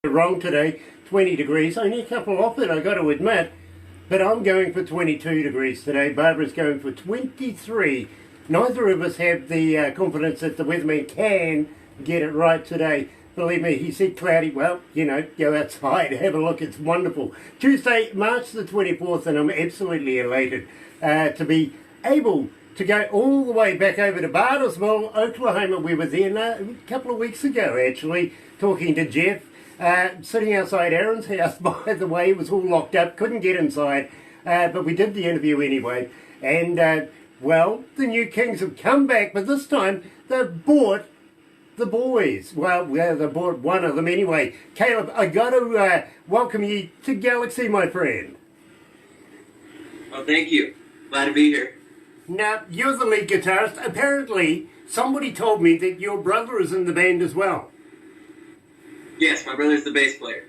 Wrong today, 20 degrees, only a couple off it, I got to admit, but I'm going for 22 degrees today. Barbara's going for 23. Neither of us have the confidence that the weatherman can get it right today. Believe me, he said cloudy. Well, you know, go outside, have a look, it's wonderful. Tuesday, March the 24th, and I'm absolutely elated to be able to go all the way back over to Bartlesville, Oklahoma. We were there a couple of weeks ago, actually, talking to Jeff. Sitting outside Aaron's house, by the way. It was all locked up, couldn't get inside, but we did the interview anyway. And, well, the NewKings have come back, but this time they've bought the boys. Well, they bought one of them anyway. Caleb, I got to welcome you to Galaxy, my friend. Well, thank you. Glad to be here. Now, you're the lead guitarist. Apparently, somebody told me that your brother is in the band as well. Yes, my brother's the bass player.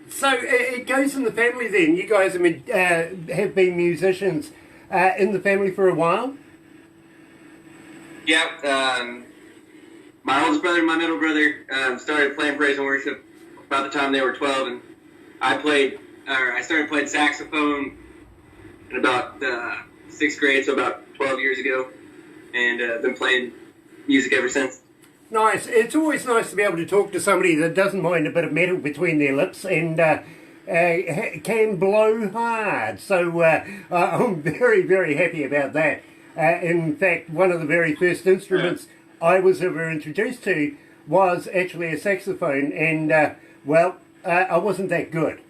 So it goes in the family then. You guys have been musicians in the family for a while? Yeah, my oldest brother and my middle brother started playing praise and worship about the time they were 12, and I started playing saxophone in about 6th grade, so about 12 years ago, and been playing music ever since. Nice. It's always nice to be able to talk to somebody that doesn't mind a bit of metal between their lips and can blow hard. So I'm very, very happy about that. In fact, one of the very first instruments I was ever introduced to was actually a saxophone, and well, I wasn't that good.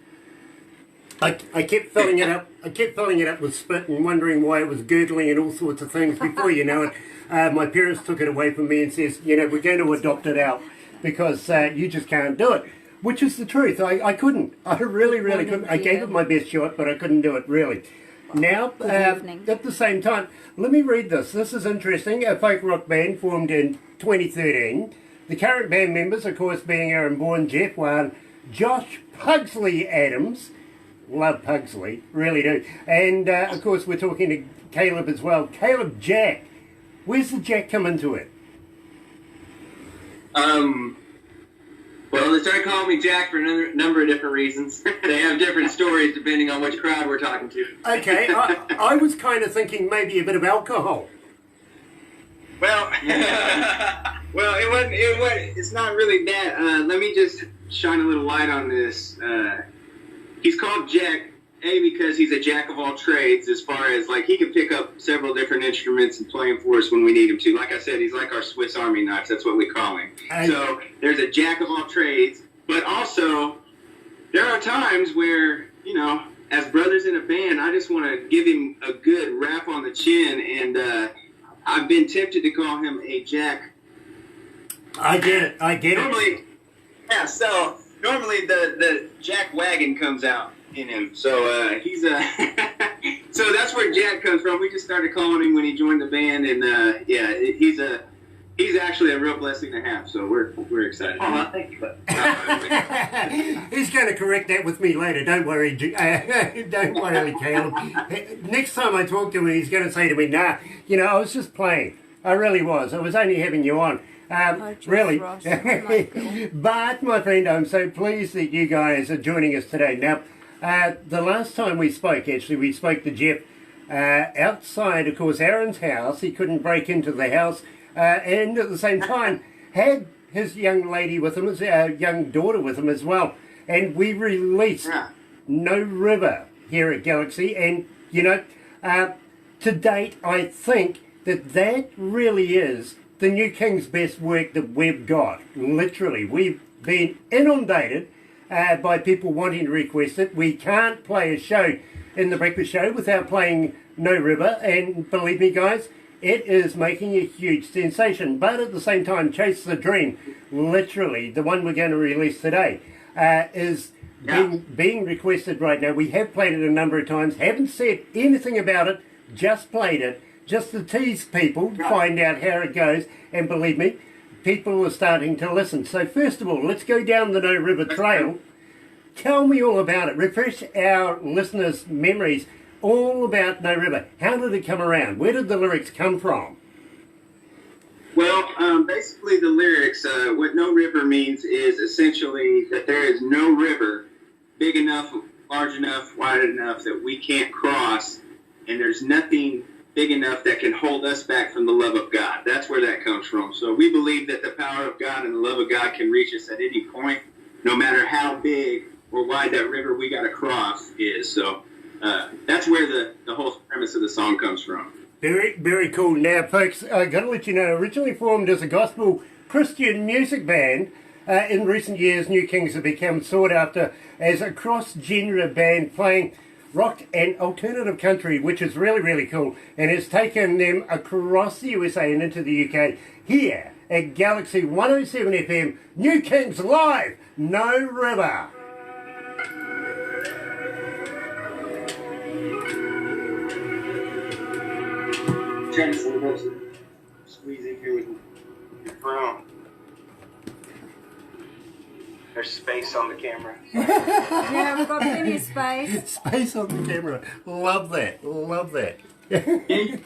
I kept filling it up. I kept filling it up with spit and wondering why it was gurgling and all sorts of things. Before you know it, my parents took it away from me and says, you know, we're going to adopt it out because you just can't do it. Which is the truth. I couldn't. I really couldn't. I gave it my best shot, but I couldn't do it really. Now, at the same time, let me read this. This is interesting. A folk rock band formed in 2013. The current band members, of course, being Aaron Bourne, Jeff Wan, Josh Pugsley Adams. Love Pugsley, really do. And, of course, we're talking to Caleb as well. Caleb Jack. Where's the Jack come into it? Well, they started calling me Jack for a number of different reasons. They have different stories depending on which crowd we're talking to. Okay, I was kind of thinking maybe a bit of alcohol. Well, it's not really that. Let me just shine a little light on this. He's called Jack, because he's a jack of all trades as far as, like, he can pick up several different instruments and play them for us when we need him to. Like I said, he's like our Swiss Army knives. That's what we call him. So there's a jack of all trades, but also there are times where, you know, as brothers in a band, I just want to give him a good rap on the chin, and I've been tempted to call him a jack. I get it. Yeah, so normally the jack wagon comes out in him, so he's a so that's where Jack comes from. We just started calling him when he joined the band, and yeah, he's actually a real blessing to have. So we're excited. Oh, thank you. He's going to correct that with me later. Don't worry, don't worry, Caleb. Next time I talk to him, he's going to say to me, "Nah, you know, I was just playing. I really was. I was only having you on." Really. But, my friend, I'm so pleased that you guys are joining us today. Now, the last time we spoke, actually, we spoke to Jeff outside, of course, Aaron's house. He couldn't break into the house, and at the same time had his young lady with him, his young daughter with him as well. And we released No River here at Galaxy. And, you know, to date, I think that really is the NewKings' best work that we've got. Literally, we've been inundated by people wanting to request it. We can't play a show in the breakfast show without playing No River, and believe me, guys, it is making a huge sensation. But at the same time, Chase the Dream, literally, the one we're going to release today, is being requested right now. We have played it a number of times, haven't said anything about it, just played it, just to tease people, find out how it goes, and believe me, people are starting to listen. So first of all, let's go down the No River Trail. Tell me all about it. Refresh our listeners' memories all about No River. How did it come around? Where did the lyrics come from? Well, Basically, the lyrics, what no river means is essentially that there is no river big enough, large enough, wide enough that we can't cross, and there's nothing big enough that can hold us back from the love of God. That's where that comes from. So we believe that the power of God and the love of God can reach us at any point, no matter how big or wide that river we got to cross is. So that's where the whole premise of the song comes from. Very, very cool. Now, folks, I got to let you know, originally formed as a gospel Christian music band, in recent years, NewKings have become sought after as a cross-genre band playing rock and alternative country, which is really, really cool, and has taken them across the USA and into the UK. Here at Galaxy 107 FM, NewKings live, No River. Trying to squeeze in here with your phone. There's space on the camera. Yeah, we've got plenty of space. Space on the camera. Love that. Love that. Hey,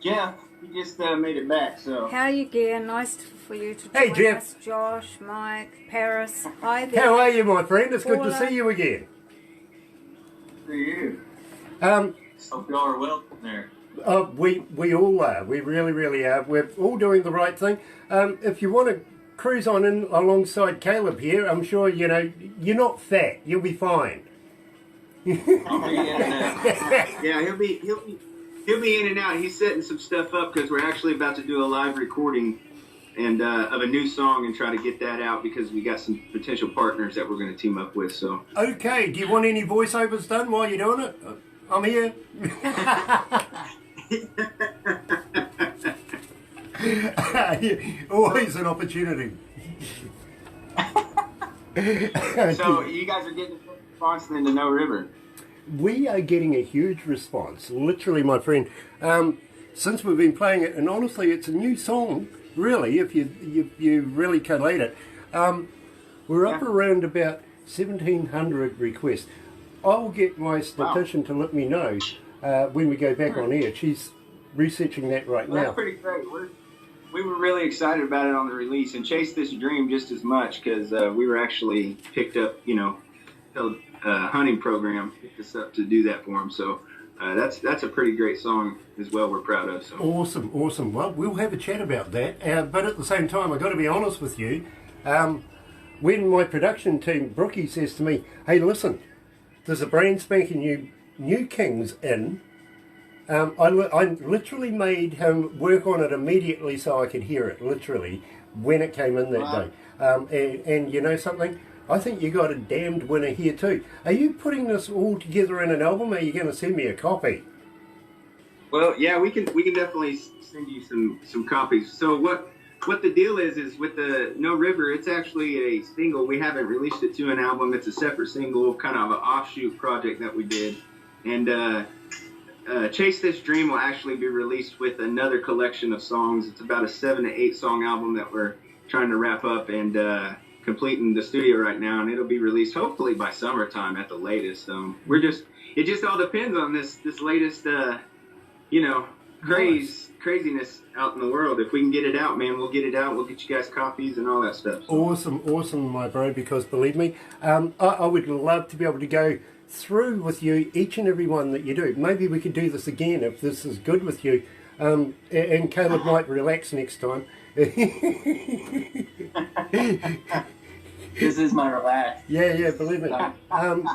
Jeff, you just made it back, so. How are you, Gear? Nice for you to Hey, join Jeff. us. Josh, Mike, Paris. Hi there. How are you, my friend? It's good to Paula. see you again. For you. Hope y'all are well there. We all are. We really, really are. We're all doing the right thing. If you want to cruise on in alongside Caleb here, I'm sure, you know, you're not fat. You'll be fine. I'll be in and out. Yeah, he'll be in and out. He's setting some stuff up because we're actually about to do a live recording and of a new song and try to get that out because we got some potential partners that we're going to team up with. So. Okay. Do you want any voiceovers done while you're doing it? I'm here. Always an opportunity. So you guys are getting a response then to No River. We are getting a huge response, literally, my friend. Since we've been playing it, and honestly, it's a new song, really, if you really collate it. We're up around about 1,700 requests. I'll get my statistician to let me know when we go back on air. She's researching that right Well, now. that's pretty great. We were really excited about it on the release and chased this dream just as much because we were actually picked up, you know, hunting program picked us up to do that for them. So that's a pretty great song as well. We're proud of. So. Awesome, awesome. Well, we'll have a chat about that. But at the same time, I've got to be honest with you. When my production team, Brookie, says to me, "Hey, listen, there's a brand spanking new Kings in," I literally made him work on it immediately so I could hear it, literally, when it came in that day. And you know something? I think you got a damned winner here too. Are you putting this all together in an album, or are you going to send me a copy? Well, yeah, we can definitely send you some copies. So what the deal is with the No River, it's actually a single. We haven't released it to an album. It's a separate single, kind of an offshoot project that we did. And Chase This Dream will actually be released with another collection of songs. It's about a 7 to 8 song album that we're trying to wrap up and completing the studio right now, and it'll be released hopefully by summertime at the latest. It just all depends on this latest craziness out in the world. If we can get it out, man, we'll get it out. We'll get you guys copies and all that stuff. So. Awesome, my bro, because believe me, I would love to be able to go through with you each and every one that you do. Maybe we could do this again if this is good with you. And Caleb might relax next time. This is my relax. Yeah, believe me.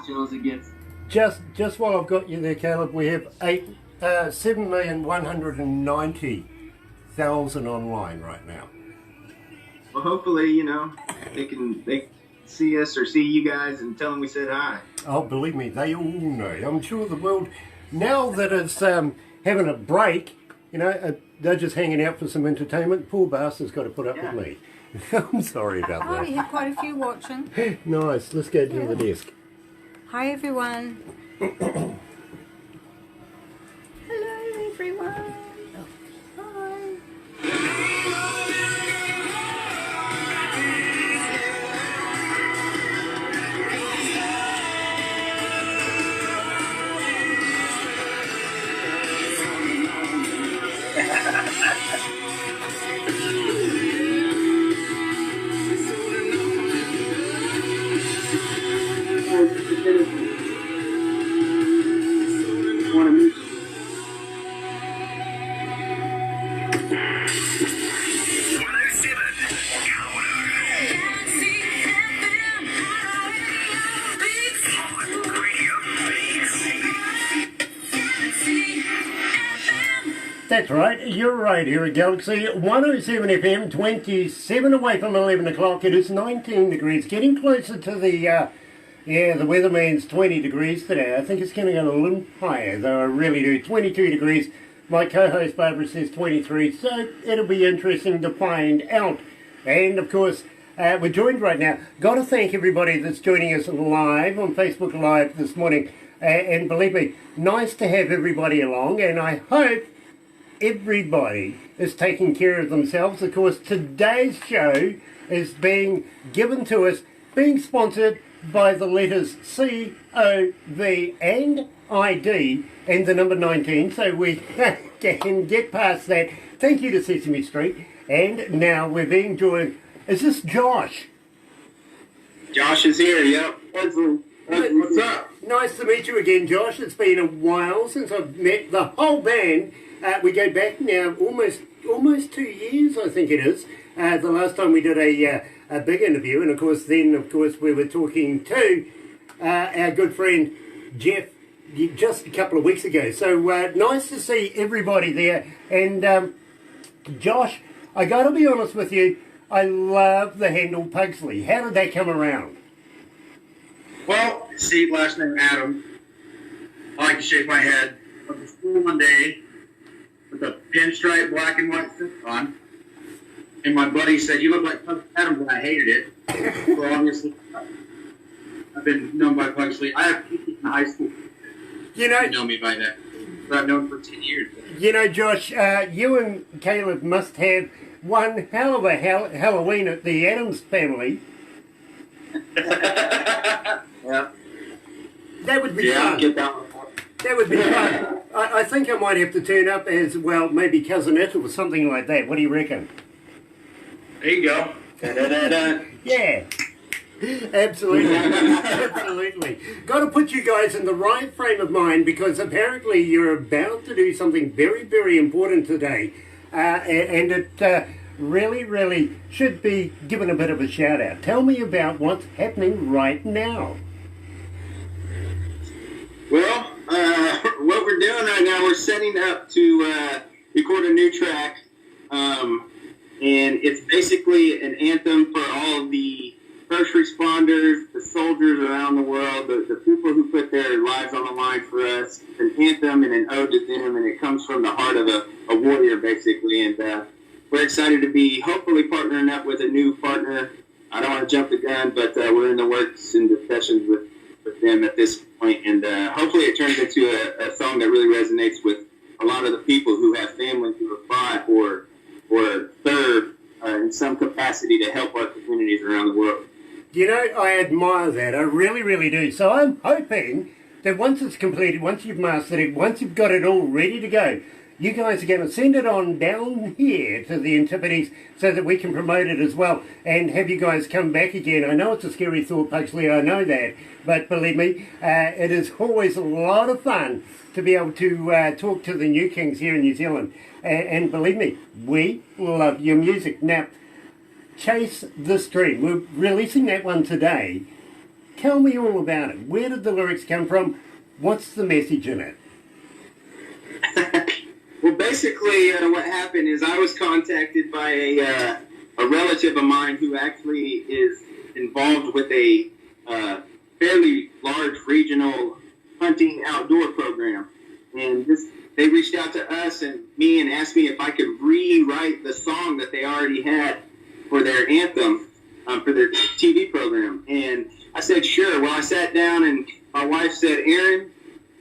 Chill as it gets. Just while I've got you there, Caleb, we have 7,190,000 online right now. Well, hopefully, they can see us or see you guys and tell them we said hi. Oh, believe me, they all know. I'm sure the world, now that it's having a break, they're just hanging out for some entertainment. Poor bastard's got to put up with me. I'm sorry about Oh, that. you have quite a few watching. Nice. Let's go to the desk. Hi, everyone. Hello, everyone. Hi. That's right, you're right here at Galaxy 107 FM, 27 away from 11 o'clock. It is 19 degrees, getting closer to the weatherman's 20 degrees today. I think it's going to go a little higher, though I really do. 22 degrees. My co-host Barbara says 23, so it'll be interesting to find out. And of course, we're joined right now. Got to thank everybody that's joining us live on Facebook Live this morning. And believe me, nice to have everybody along, and I hope everybody is taking care of themselves. Of course, today's show is being given to us, being sponsored by the letters C, O, V and ID and the number 19, so we can get past that. Thank you to Sesame Street. And now we're being joined. Is this Josh? Josh is here, yep. What's up? Nice to meet you again, Josh. It's been a while since I've met the whole band. We go back now almost 2 years, I think it is. The last time we did a big interview, and of course we were talking to our good friend Jeff just a couple of weeks ago. So nice to see everybody there. And Josh, I got to be honest with you, I love the handle Pugsley. How did that come around? Well, see, last name Adam. I like to shake my head. I went to school one day with a pinstripe black and white suit on, and my buddy said, "You look like Pugsley Adams," and I hated it. So obviously, I've been known by Pugsley. I have people in high school. You know me by that. But I've known for 10 years. You know, Josh, you and Caleb must have one hell of a Halloween at the Adams family. Yeah. That would be fun. Get that one. That would be fun. I think I might have to turn up as, well, maybe Cousin Ethel or something like that. What do you reckon? There you go. Yeah. Absolutely. Absolutely. Got to put you guys in the right frame of mind, because apparently you're about to do something very, very important today. And it really should be given a bit of a shout out. Tell me about what's happening right now. Well, what we're doing right now, we're setting up to record a new track, and it's basically an anthem for all of the first responders, the soldiers around the world, the people who put their lives on the line for us. It's an anthem and an ode to them, and it comes from the heart of a warrior, basically. And we're excited to be hopefully partnering up with a new partner. I don't want to jump the gun, but we're in the works and discussions with them at this point, and hopefully it turns into a song that really resonates with a lot of the people who have families who have fought or serve in some capacity to help our communities around the world. You know, I admire that. I really do. So I'm hoping that once it's completed, once you've mastered it, once you've got it all ready to go, you guys are going to send it on down here to the Antipodes so that we can promote it as well and have you guys come back again. I know it's a scary thought, Pugsley, I know that, but believe me, it is always a lot of fun to be able to talk to the NewKings here in New Zealand. And believe me, we love your music. Now, Chase This Dream, we're releasing that one today. Tell me all about it. Where did the lyrics come from? What's the message in it? Well, basically, what happened is I was contacted by a relative of mine who actually is involved with a fairly large regional hunting outdoor program. And they reached out to us and me and asked me if I could rewrite the song that they already had for their anthem, for their TV program. And I said, sure. Well, I sat down and my wife said, Aaron,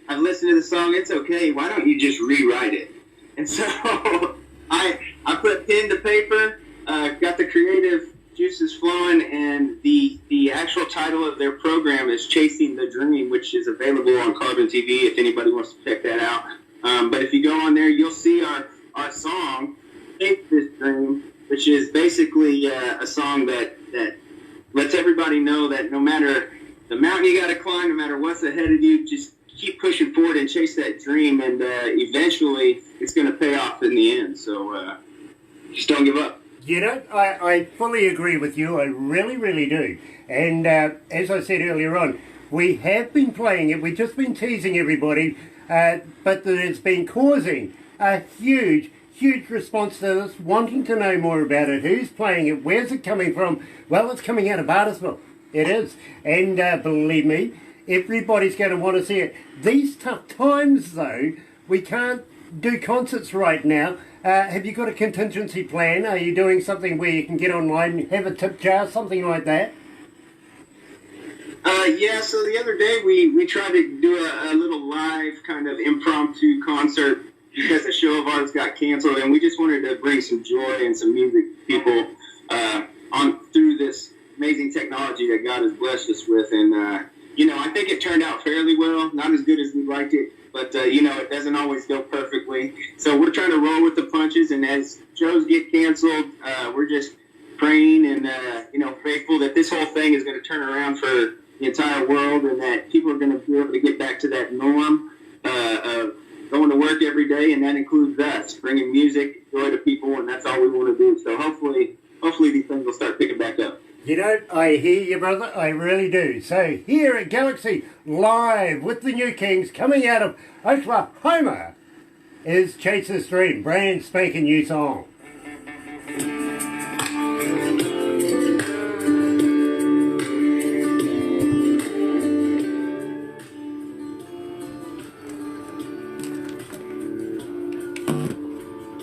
I've listened to the song. It's okay. Why don't you just rewrite it? And so I put pen to paper, got the creative juices flowing, and the actual title of their program is Chasing the Dream, which is available on Carbon TV if anybody wants to check that out. But if you go on there, you'll see our song, Chase This Dream, which is basically a song that lets everybody know that no matter the mountain you got to climb, no matter what's ahead of you, just keep pushing forward and chase that dream, and eventually it's going to pay off in the end. So Just don't give up. You know, I fully agree with you. I really, really do. And as I said earlier on, we have been playing it. We've just been teasing everybody, but that it's been causing a huge, huge response to this, wanting to know more about it. Who's playing it? Where's it coming from? Well, it's coming out of Bartlesville. It is. And believe me, everybody's going to want to see it. These tough times, though, we can't do concerts right now. Have you got a contingency plan? Are you doing something where you can get online and have a tip jar, something like that? Yeah, so the other day we tried to do a little live kind of impromptu concert because a show of ours got canceled, and we just wanted to bring some joy and some music to people on through this amazing technology that God has blessed us with. And, you know, I think it turned out fairly well, not as good as we liked it, but, you know, it doesn't always go perfectly. So we're trying to roll with the punches, and as shows get canceled, we're just praying and, you know, faithful that this whole thing is going to turn around for the entire world, and that people are going to be able to get back to that norm of going to work every day, and that includes us, bringing music, joy to people, and that's all we want to do. So hopefully these things will start picking back up. You know, I hear you, brother. I really do. So here at Galaxy, live with the NewKings, coming out of Oklahoma, is Chase's Dream, brand spanking new song.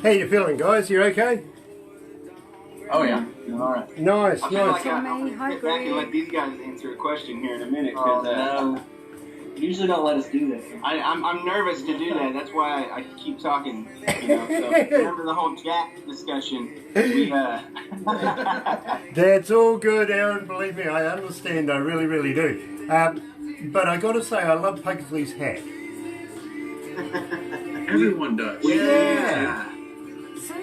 How you feeling, guys? You okay? Oh yeah, all right. Nice, I feel nice. like I'm Hi, get back and Greg. let these guys answer a question here in a minute. Oh, Cause, no. You usually don't let us do that. I'm nervous to do that. That's why I keep talking. You know, so remember the whole Jack discussion. We, That's all good, Aaron. Believe me, I understand. I really, really do. But I got to say, I love Pugsley's hat. Everyone does. Yeah.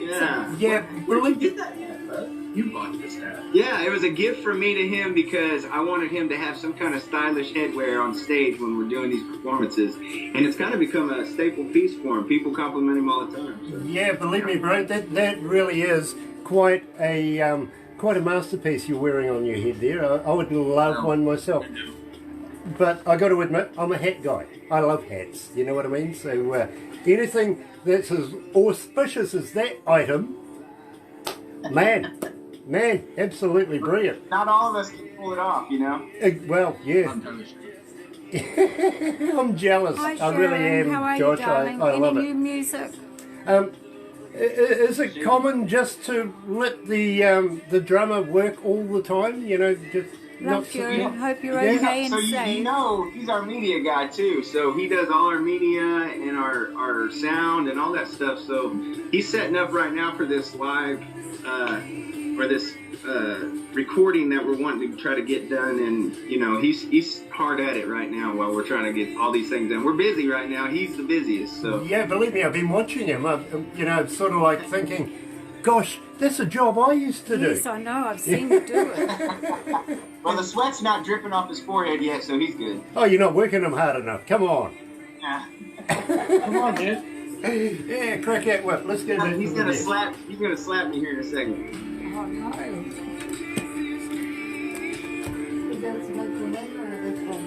Yeah. Yeah, believe Get that hat, bud. You bought this hat. Yeah, it was a gift from me to him because I wanted him to have some kind of stylish headwear on stage when we're doing these performances. And it's kind of become a staple piece for him. People compliment him all the time. So. Yeah, believe me, bro. That really is quite a masterpiece you're wearing on your head there. I would love one myself. But I got to admit, I'm a hat guy. I love hats. You know what I mean? So anything that's as auspicious as that item, man, absolutely brilliant. not all of us can pull it off, you know. Well, yeah. I'm totally sure. I'm jealous. Hi, I Sharon. really am, How are Josh. you, darling? I love Any it. new music? Is it common just to let the drummer work all the time? You know, just Love you. not. Hope you're Yeah. okay and So safe. you know, he's our media guy too. So he does all our media and our sound and all that stuff. So he's setting up right now for this live or this recording that we're wanting to try to get done. And you know, he's hard at it right now while we're trying to get all these things done. We're busy right now. He's the busiest. So Yeah, believe me, I've been watching him. You know, it's sort of like thinking, gosh, that's a job I used to do. Yes, I know. I've seen you do it. well, the sweat's not dripping off his forehead yet, so he's good. Oh, you're not working him hard enough. Come on. Yeah. Come on, dude. Yeah, crack that whip. Let's get into He's the gonna next. slap. He's gonna slap me here in a second. Oh, no. He does like the name or the film?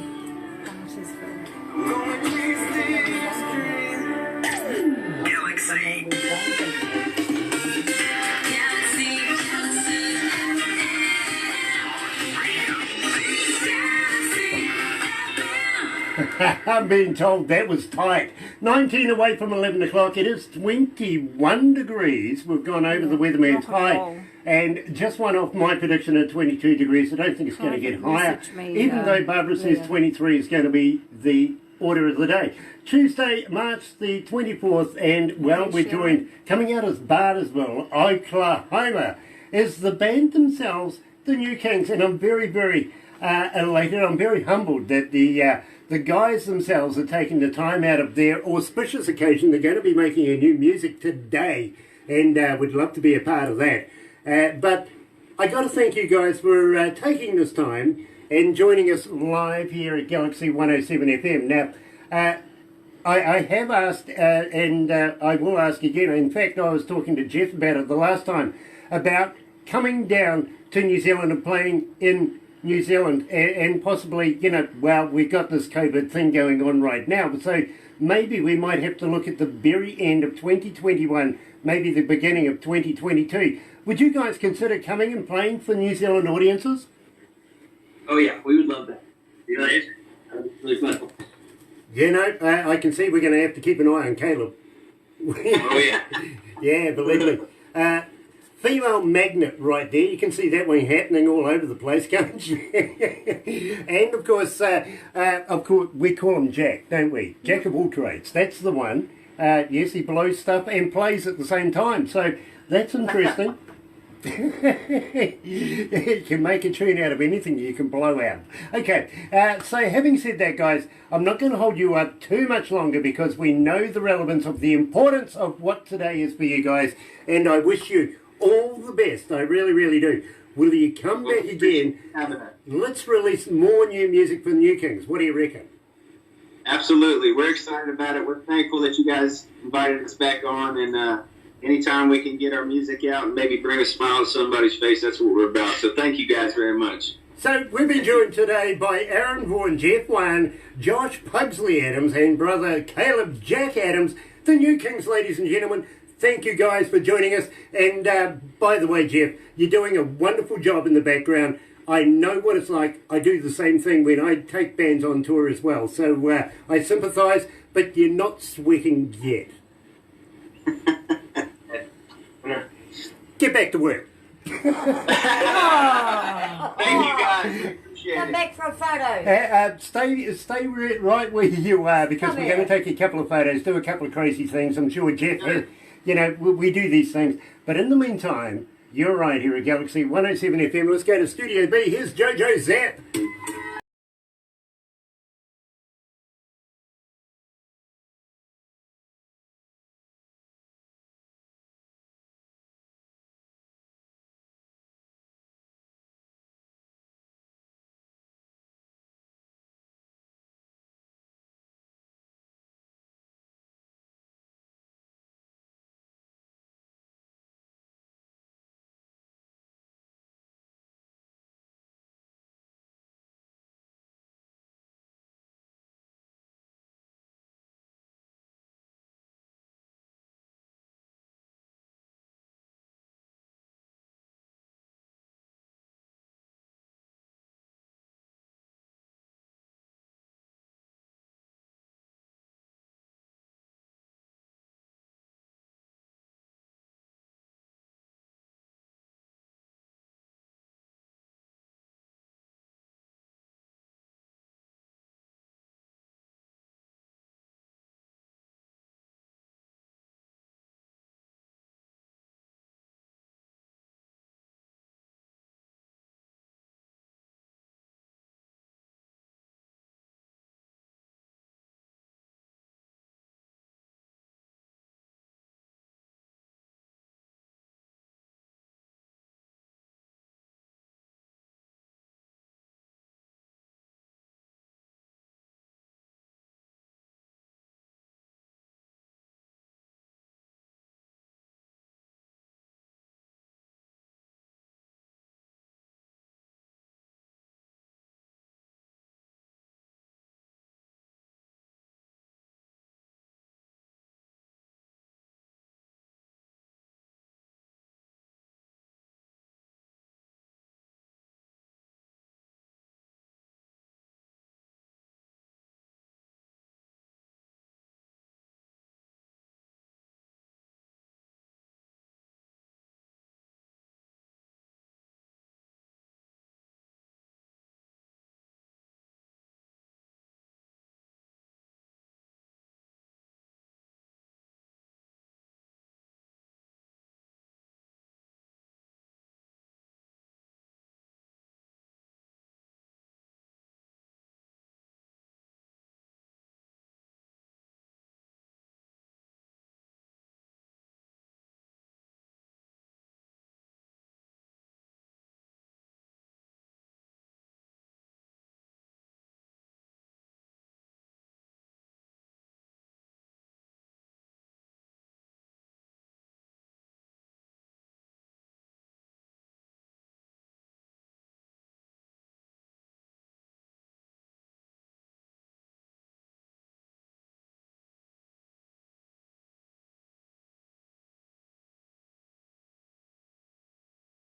I'm being told that was tight. 19 away from 11 o'clock. It is 21 degrees. We've gone over the weatherman's Rock and high. roll. And just one off my prediction at 22 degrees. I don't think it's going to get higher. Message me, Even though Barbara says later. 23 is going to be the order of the day. Tuesday, March the 24th. And, well, we're joined, coming out of Bartlesville, Oklahoma, is the band themselves, the NewKings. And I'm very, very elated. I'm very humbled that the guys themselves are taking the time out of their auspicious occasion. They're going to be making a new music today, and would love to be a part of that. But I got to thank you guys for taking this time and joining us live here at Galaxy 107 FM. Now, I have asked, and I will ask again. In fact, I was talking to Jeff about it the last time, about coming down to New Zealand and playing in New Zealand, and possibly, well, we've got this COVID thing going on right now, so maybe we might have to look at the very end of 2021, maybe the beginning of 2022. Would you guys consider coming and playing for New Zealand audiences? Oh yeah, we would love that. Right? Really fun. I can see we're going to have to keep an eye on Caleb. Oh yeah. Yeah, believe me. Female magnet right there. You can see that one happening all over the place, can't you? And of course, we call him Jack, don't we? Jack of all trades. That's the one. Yes, he blows stuff and plays at the same time. So that's interesting. You can make a tune out of anything you can blow out. Okay, so having said that, guys, I'm not going to hold you up too much longer because we know the relevance of the importance of what today is for you guys, and I wish you all the best. I really, really do. Will you come back again? Let's release more new music for NewKings. What do you reckon? Absolutely. We're excited about it. We're thankful that you guys invited us back on, and anytime we can get our music out and maybe bring a smile to somebody's face, that's what we're about. So thank you guys very much. So we've been joined today by Aaron Vaughan, Jeff Wan, Josh Pugsley Adams, and brother Caleb Jack Adams, the NewKings, ladies and gentlemen. Thank you guys for joining us. And by the way, Jeff, you're doing a wonderful job in the background. I know what it's like. I do the same thing when I take bands on tour as well. So I sympathise, but you're not sweating yet. Get back to work. Thank you guys. Appreciate Come it. back for a photo. Stay right where you are because Come we're here. going to take a couple of photos, do a couple of crazy things. I'm sure Jeff has, we do these things. But in the meantime, you're right here at Galaxy 107 FM. Let's go to Studio B. Here's JoJo Zap.